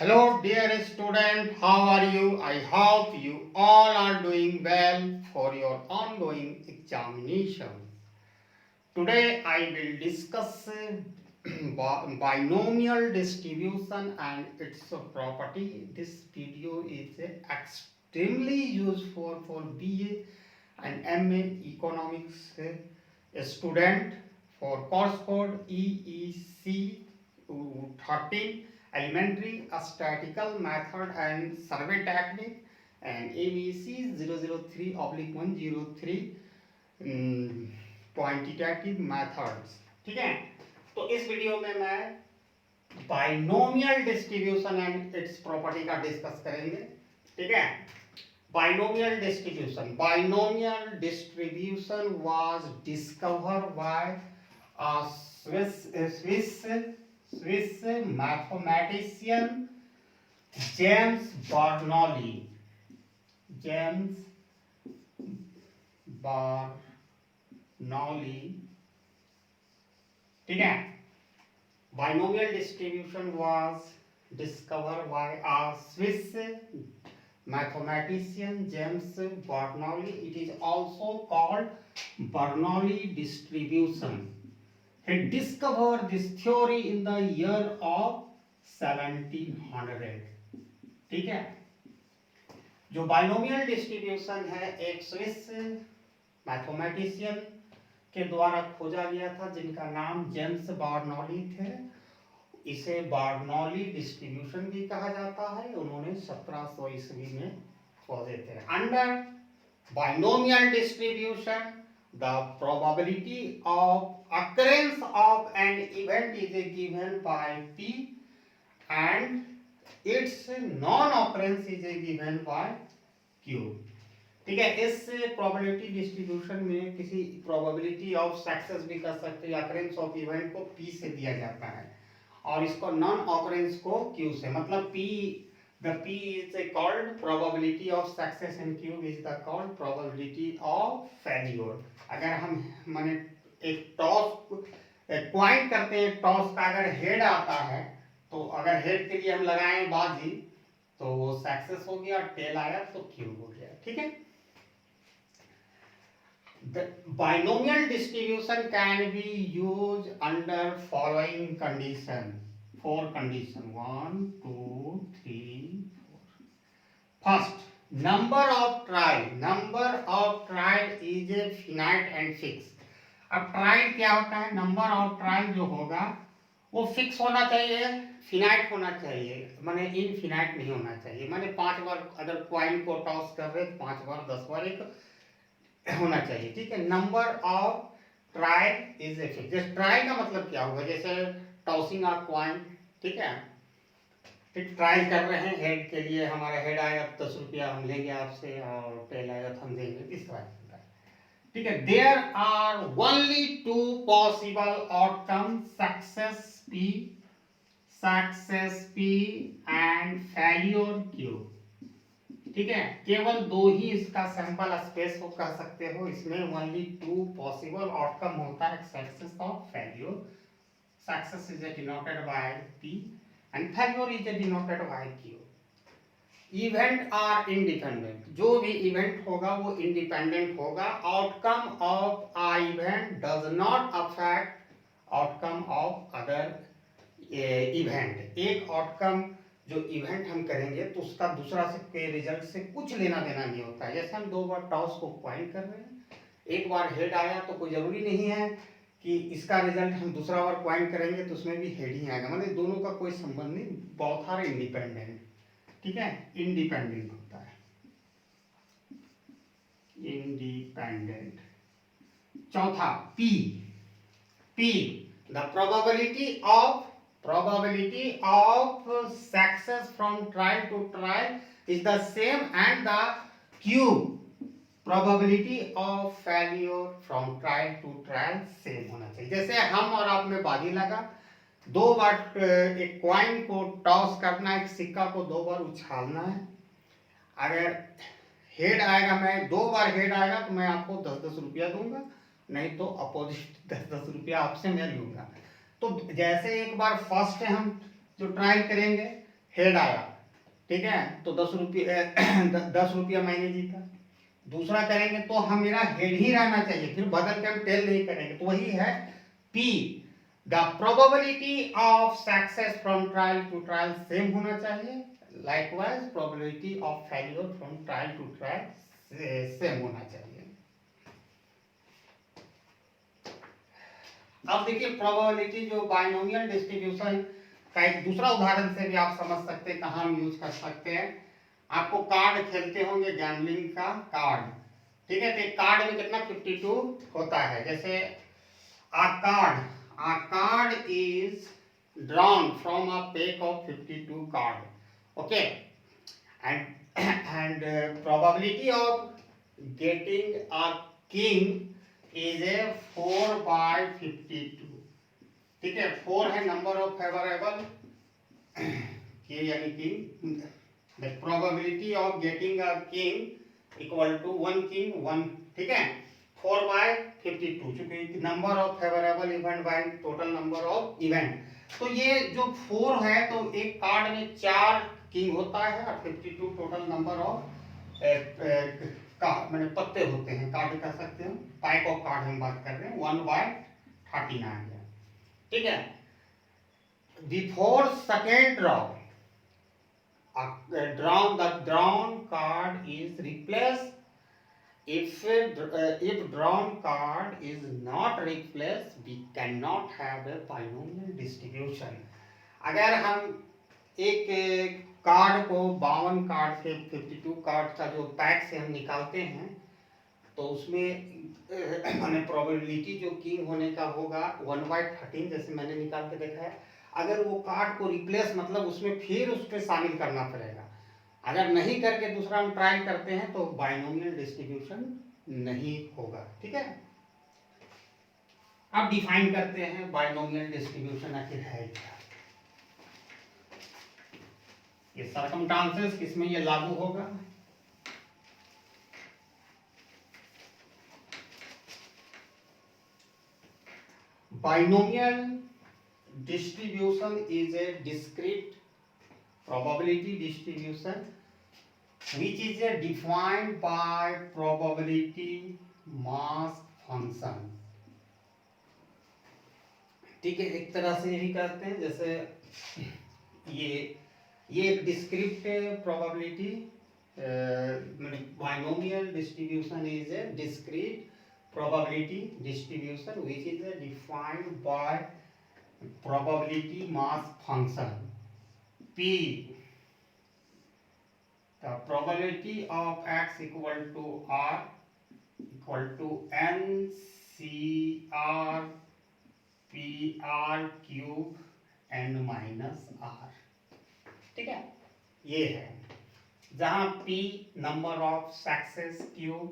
Hello, dear student. How are you? I hope you all are doing well for your ongoing examination. Today, I will discuss binomial distribution and its property. This video is extremely useful for BA and MA Economics student for course code EEC 13 elementary statistical method and survey technique and ABC 003/103 quantitative methods. ठीक है, तो इस video में मैं binomial distribution and it's property का discuss करेंगे। ठीक है, binomial distribution was discovered by a Swiss mathematician James Bernoulli। ठीक है, binomial distribution was discovered by a Swiss mathematician James Bernoulli. It is also called Bernoulli distribution. He discovered this theory in the year of 1700। ठीक है, जो binomial distribution है एक Swiss mathematician के द्वारा खोजा गया था जिनका नाम जेम्स बर्नौली थे। इसे बर्नौली डिस्ट्रीब्यूशन भी कहा जाता है। उन्होंने 1700 ईस्वी में खोजे थे। Under binomial distribution the probability of occurrence of an event is given by P and its non-occurrence is given by Q। ठीक है, इस प्रोबेबिलिटी डिस्ट्रीब्यूशन में किसी प्रोबेबिलिटी ऑफ सक्सेस भी कर सकते हैं, occurrence ऑफ इवेंट को P से दिया जाता है और इसको नॉन ऑकरेंस को Q से। मतलब the P is called probability of success and Q is the called probability of failure। अगर हम माने एक टॉस क्वाइन करते हैं, टॉस का अगर हेड आता है तो अगर हेड के लिए हम लगाएं बाजी तो वो सक्सेस हो गया, टेल आया तो क्यू हो गया। ठीक है, the binomial distribution can be used under following condition, 4 condition, 1 2 3 4। first, number of trial is a finite and fixed। अब ट्रायल क्या होता है? नंबर ऑफ ट्रायल जो होगा वो फिक्स होना चाहिए, फिनाइट होना चाहिए, माने इनफिनाइट नहीं होना चाहिए। माने 5 बार अगर क्वाइन को टॉस कर रहे 5 बार 10 बार एक होना चाहिए। ठीक है, number of trial is a fix. जैसे ट्रायल का मतलब क्या होगा? जैसे टॉसिंग ऑफ क्वाइन। ठीक है, फिर ट्रायल कर रहे हैं, हेड के लिए हमारा हेड आएगा 10 रुपया हम लेंगे आपसे और टेल आएगा तो हम देंगे, इस तरह। ठीक है, there are only 2 possible outcome, success P and failure Q। ठीक है, केवल 2 ही इसका सैंपल स्पेस को कह सकते हो। इसमें ओनली 2 पॉसिबल आउटकम होता है, सक्सेस और failure. Success is denoted by P and failure is denoted by Q। Event are independent, जो भी इवेंट होगा वो इंडिपेंडेंट होगा। Outcome of a event does not affect outcome of other event. एक outcome जो इवेंट हम करेंगे तो उसका दूसरा से रिजल्ट से कुछ लेना देना नहीं होता है। जैसे हम 2 बार टॉस को क्वाइन कर रहे हैं, एक बार हेड आया तो कोई जरूरी नहीं है कि इसका रिजल्ट हम दूसरा बार क्वाइन करेंगे तो उसमें भी हेड ही आएगा। मतलब दोनों का कोई संबंध नहीं, बोथ आर इंडिपेंडेंट। ठीक है, इंडिपेंडेंट होता है, इंडिपेंडेंट। चौथा P the probability of success from trial to trial is the same and the Q probability of failure from trial to trial same होना चाहिए। जैसे हम और आप में बाजी लगा, 2 बार एक क्वाइन को टॉस करना, एक सिक्का को 2 बार उछालना है। अगर हेड आएगा, मैं 2 बार हेड आएगा तो मैं आपको 10-10 रुपया दूंगा, नहीं तो अपोजिट 10-10 रुपया आपसे मैं लूंगा। तो जैसे एक बार फर्स्ट हम जो ट्राई करेंगे हेड आया, ठीक है, तो 10 रुपया मैंने जीता। दूसरा करेंगे तो हम मेरा हेड ही रहना चाहिए, फिर बदल के हम टेल नहीं करेंगे, तो वही है P। The probability of success from trial to trial same होना चाहिए, likewise probability of failure from trial to trial same होना चाहिए। अब देखिए प्रोबेबिलिटी जो बाइनोमियल डिस्ट्रीब्यूशन का एक दूसरा उदाहरण से भी आप समझ सकते हैं कहाँ हम यूज कर सकते हैं। आपको कार्ड खेलते होंगे, गैम्बलिंग का कार्ड, ठीक है, तो एक कार्ड में कितना 52 होता है। जैसे a card is drawn from a pack of 52 card, okay, and probability of getting a king is a 4/52, ठीक है। 4 है नंबर ऑफ फेवरेबल के यानी king, the probability of getting a king equal to 1 king 1, ठीक है, 4/52, चूंकि number of favourable event by total number of event. तो ये जो 4 है तो एक कार्ड में 4 किंग होता है और 52 टोटल नंबर ऑफ मैंने पत्ते होते हैं, कार्ड कह सकते हैं, टाइप ऑफ कार्ड हम बात कर रहे हैं, 1/39, ठीक है। Before second draw the drawn card is replaced. If drawn card is not replaced, we cannot have a binomial distribution. अगर हम एक कार्ड को 52 कार्ड से 52 कार्ड का जो पैक से हम निकालते हैं तो उसमें मैंने प्रोबेबिलिटी जो किंग होने का होगा 1/13, जैसे मैंने निकाल के देखा है। अगर वो कार्ड को रिप्लेस मतलब उसमें फिर उस पर शामिल करना पड़ेगा, अगर नहीं करके दूसरा हम ट्राई करते हैं तो बाइनोमियल डिस्ट्रीब्यूशन नहीं होगा, ठीक है। अब डिफाइन करते हैं बाइनोमियल डिस्ट्रीब्यूशन आखिर है क्या। ये सर्कमस्टांसेस किसमें ये लागू होगा। Binomial distribution is a discrete probability distribution which is defined by probability mass function, ठीक है। एक तरह से यही करते हैं, जैसे ये एक discrete probability, binomial distribution is a discrete probability distribution which is defined by probability mass function P. The probability of x equal to r equal to NCR PR cube n minus r, ठीक है। ये है जहां P number of success cube,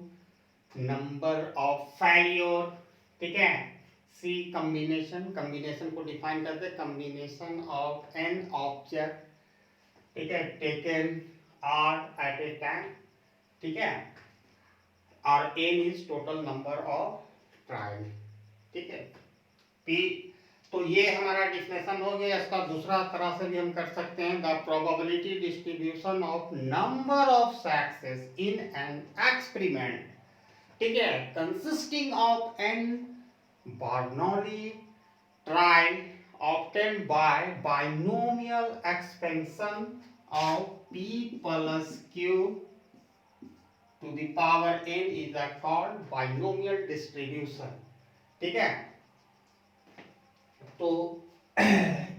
number of failure, ठीक है, सी combination को define करते हैं, कम्बिनेशन ऑफ एन ऑब्जेक्ट, ठीक है, taken are at a time, ठीक है, और n is total number of trial, ठीक है। पी, तो ये हमारा डिफिनेशन हो गया। इसका दूसरा तरह से भी हम कर सकते हैं, the probability distribution of number of success in n experiment, ठीक है, consisting of n Bernoulli trial obtained by binomial expansion of p plus q to the power n is called binomial distribution, ठीक है। तो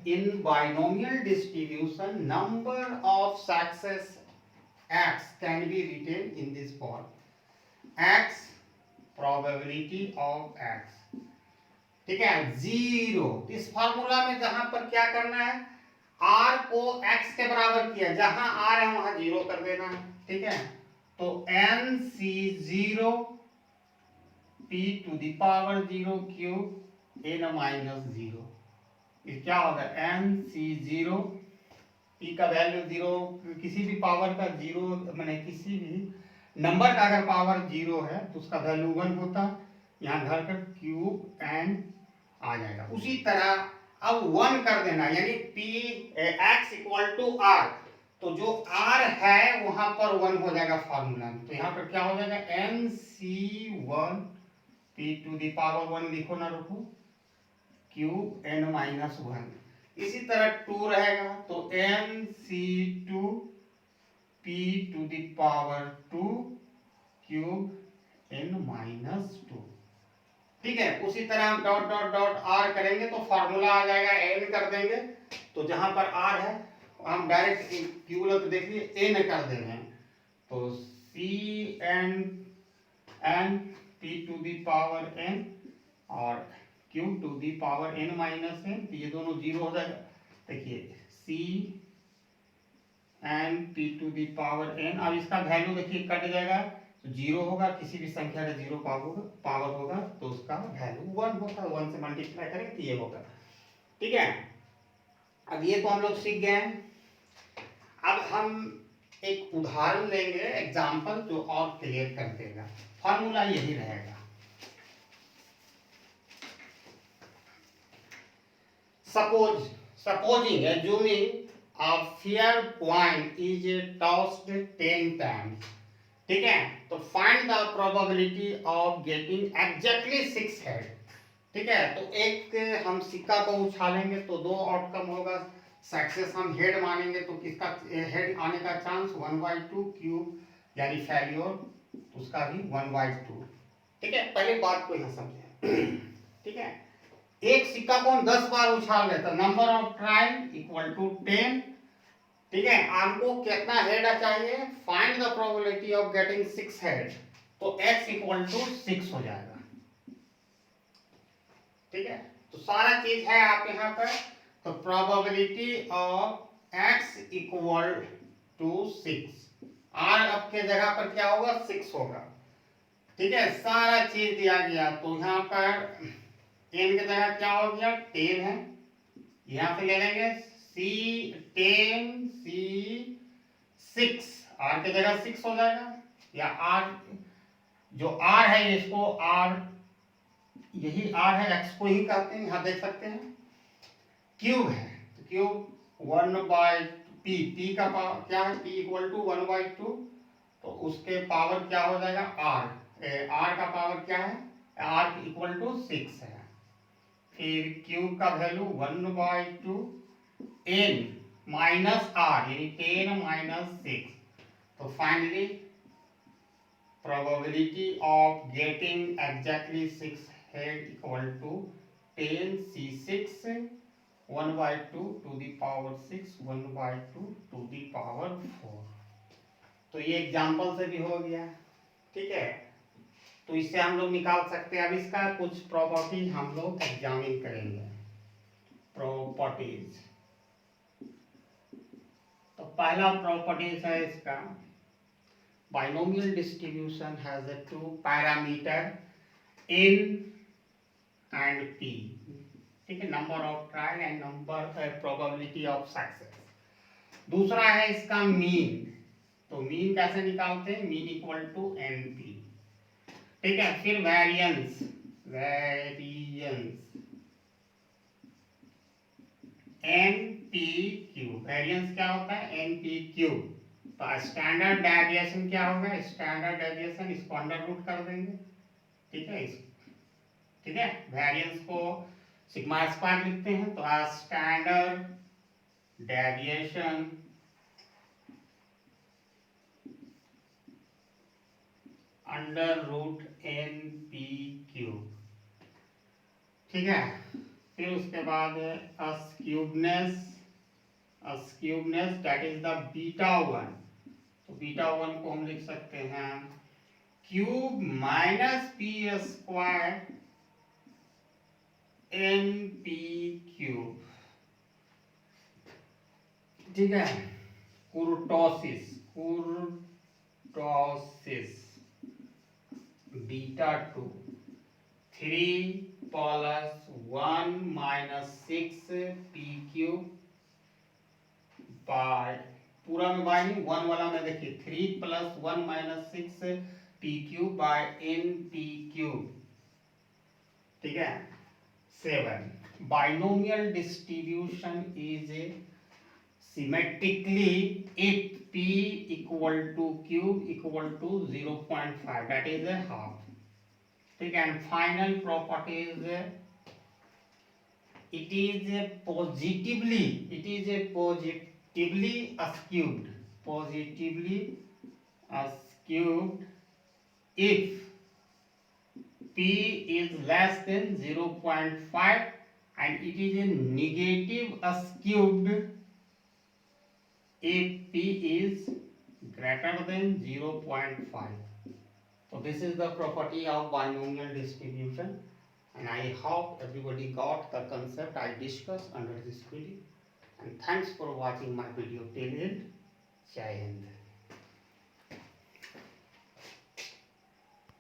in binomial distribution number of success x can be written in this form, x probability of x, ठीक है, 0। इस formula में जहां पर क्या करना है, r को x के बराबर किया, जहां r है वहां 0 कर देना है, ठीक है। तो NC0 p to the power 0 cube n minus 0, ये क्या होगा, NC0 p का वैल्यू 0, किसी भी पावर का 0 मैंने किसी भी नंबर का अगर पावर 0 है तो उसका वैल्यू 1 होता है, यहाँ घर कर क्यूब एन आ जाएगा। उसी तरह अब 1 कर देना, यानी p x equal to r, तो जो आर है वहां पर 1 हो जाएगा फॉर्मूला में। तो यहाँ पर क्या हो जाएगा, n c 1 p to the power 1 लिखो ना, रुको, क्यूब एन माइनस 1। इसी तरह 2 रहेगा तो n c 2 p to the power 2 cube n minus 2। ठीक है, उसी तरह हम डॉट डॉट डॉट आर करेंगे तो फॉर्मूला आ जाएगा, एन कर देंगे, तो जहां पर आर है हम डायरेक्ट क्यू तो देखिए एन कर दे रहे हैं, तो C N N P to the power N और Q to the power N minus N, तो ये दोनों जीरो हो जाएगा। देखिए C N P to the power N, अब इसका वैल्यू देखिए कट जाएगा, तो जीरो होगा, किसी भी संख्या का जीरो पावर होगा तो उसका वैल्यू 1 होगा, 1 से मल्टीप्लाई करेंगे तो ये होगा। ठीक है, अब ये तो हम लोग सीख गए हैं। अब हम एक उदाहरण लेंगे, एग्जाम्पल, जो और क्लियर कर देगा। फॉर्मूला यही रहेगा, supposing assuming a fair coin is tossed 10 times। ठीक है, तो find the probability of getting exactly 6 head. ठीक है, तो एक हम सिक्का को उछालेंगे तो 2 आउटकम होगा, सक्सेस हम हेड मानेंगे तो किसका हेड आने का चांस 1/2 क्यूब, यानी फेल्योर उसका भी 1/2। ठीक है, पहले बात को यहाँ समझे। ठीक है, एक सिक्का को हम 10 बार उछाल लेते, number of trial equal to 10। ठीक है, आपको कितना हेड चाहिए, find the probability of getting 6 head, तो x इक्वल टू 6 हो जाएगा। ठीक है, तो सारा चीज है आप यहाँ पर, तो probability of x equal to 6, r अब के जगह पर क्या होगा, 6 होगा। ठीक है, सारा चीज दिया गया, तो यहाँ पर n के जगह क्या हो गया, 10 है, यहाँ पे ले लेंगे सी 10 सी 6, r के जगह 6 हो जाएगा, या r जो r है इसको r, यही r है, x को ही कहते हैं, यहाँ देख सकते हैं। क्यूब है तो क्यूब 1/p, p का पावर क्या है, p इक्वल टू 1/2, तो उसके पावर क्या हो जाएगा r का पावर क्या है, r इक्वल टू 6 है। फिर क्यूब का वैल्यू 1/2 n माइनस r, यानी 10 माइनस 6, तो finally probability of getting exactly 6 head equal to 10 c6 1/2 to the power 6 1/2 to the power 4। तो ये एग्जांपल से भी हो गया। ठीक है, तो इससे हम लोग निकाल सकते हैं। अब इसका कुछ प्रॉपर्टी हम लोग एग्जामिन करेंगे, प्रॉपर्टीज। तो पहला प्रॉपर्टीज है इसका, binomial distribution has a 2 parameter n and p। ठीक है, number of trial and number probability of success. दूसरा है इसका मीन, तो मीन कैसे निकालते हैं, मीन इक्वल टू np। ठीक है, फिर वेरिएंस np क्यूब, वेरिएंस क्या होता है, np क्यूब। तो स्टैंडर्ड डेविएशन क्या होगा, स्टैंडर्ड डेविएशन इसको अंडर रूट कर देंगे। ठीक है, ठीक है, वेरिएंस को सिग्मा स्क्वायर लिखते हैं, तो standard deviation under root np cube. ठीक है, फिर उसके बाद skewness that is the beta 1, तो बीटा 1 को हम लिख सकते हैं cube minus p square np cube. ठीक है, kurtosis beta 2 3 plus 1 minus 6 p cube by, पूरा में बाय नहीं, 1 वाला में देखिए 3 plus 1 minus 6 p cube by n p cube. ठीक है, 7 binomial distribution is a symmetrically if p equal to cube equal to 0.5, that is a half. ठीक है, and final property is it is a positively skewed if p is less than 0.5 and it is a negative skewed if p is greater than 0.5. So this is the property of binomial distribution, and I hope everybody got the concept I discussed under this video. And thanks for watching my video till end. Jai Hind.